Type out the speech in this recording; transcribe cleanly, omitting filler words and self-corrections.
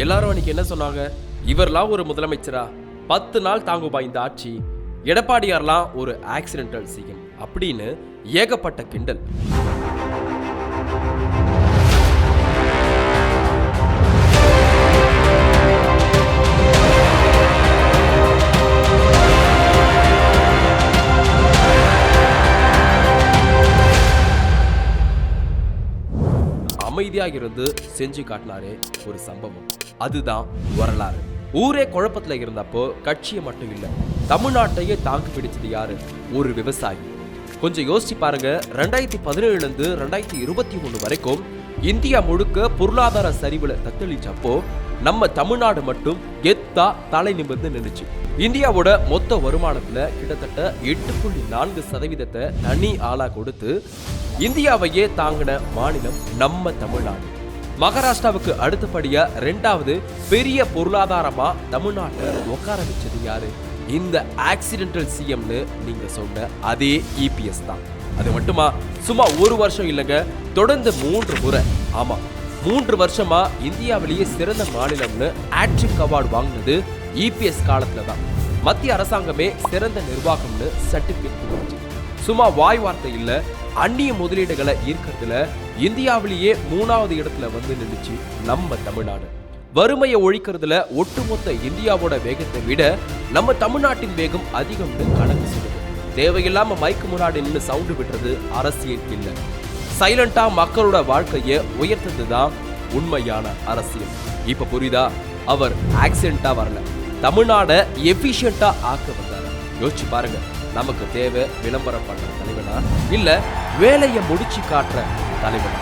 எல்லாரும் அன்னைக்கு என்ன சொன்னாங்க? இவர்லாம் ஒரு முதலமைச்சரா? 10 நாள் தாங்குபா இந்த ஆட்சி. எடப்பாடியார்லாம் ஒரு ஆக்சிடென்டல் சிஎம் அப்படின்னு ஏகப்பட்ட கிண்டல். அமைதியாக இருந்து செஞ்சு காட்டினாரே ஒரு சம்பவம், அதுதான் வரலாறு. ஊரே குழப்பத்துல இருந்தப்போ கட்சியை மட்டும் இல்ல, தமிழ்நாட்டையே தாக்கு பிடிச்சது யாரு? ஒரு விவசாயி. கொஞ்சம் யோசிச்சு பாருங்க. 2017 இருந்து 2021 வரைக்கும் இந்தியா முழுக்க பொருளாதார சரிவுல தத்தளிச்சப்போ நம்ம தமிழ்நாடு மட்டும் கெத்தா தலை நிமிர்ந்து நின்னுச்சு. இந்தியாவோட மொத்த வருமானத்துல கிட்டத்தட்ட 8.4% தனி ஆளா கொடுத்து இந்தியாவையே தாங்கின மாநிலம் நம்ம தமிழ்நாடு. மகாராஷ்டிராவுக்கு அடுத்தபடியா 2வது பெரிய பொருளாதாரமா தமிழ்நாட்டை உட்கார வச்சது யாரு? இந்த ஆக்சிடென்டல் சிஎம்னு நீங்க சொன்ன அதே இபிஎஸ் தான். அது மட்டுமா, சும்மா ஒரு வருஷம் இல்லைங்க, தொடர்ந்து 3 முறை, ஆமா 3 வருஷமா இந்தியாவிலேயே சிறந்த மாநிலம்னு ஆட்ரிக் அவார்டு வாங்கினது இபிஎஸ் காலத்துல தான். மத்திய அரசாங்கமே சிறந்த நிர்வாகம்னு சர்டிபிகேட் கொடுத்துச்சு. சும்மா வாய் வார்த்தை இல்ல, அந்நிய முதலீடுகளை ஈர்க்கிறதுல இந்தியாவிலேயே 3வது இடத்துல வந்து நின்றுச்சு நம்ம தமிழ்நாடு. வறுமையை ஒழிக்கிறதுல ஒட்டுமொத்த இந்தியாவோட வேகத்தை விட நம்ம தமிழ்நாட்டின் வேகம் அதிகம்னு கணக்கு சொல்லுது. தேவையில்லாம மைக்கு முன்னாடி நின்று சவுண்டு விடுறது அரசியல் இல்ல, சைலண்டா மக்களோட வாழ்க்கையை உயர்த்தது தான் உண்மையான அரசியல். இப்ப புரியுதா? அவர் ஆக்சிடென்ட்டா வரல, தமிழ்நாட எஃபிஷியண்டா ஆக்க வந்தாரு. யோசிச்சு பாருங்க, நமக்கு தேவை விளம்பரம் பண்ற தலைவனா இல்ல வேலையை முடிச்சு காட்டுற தலைவனா?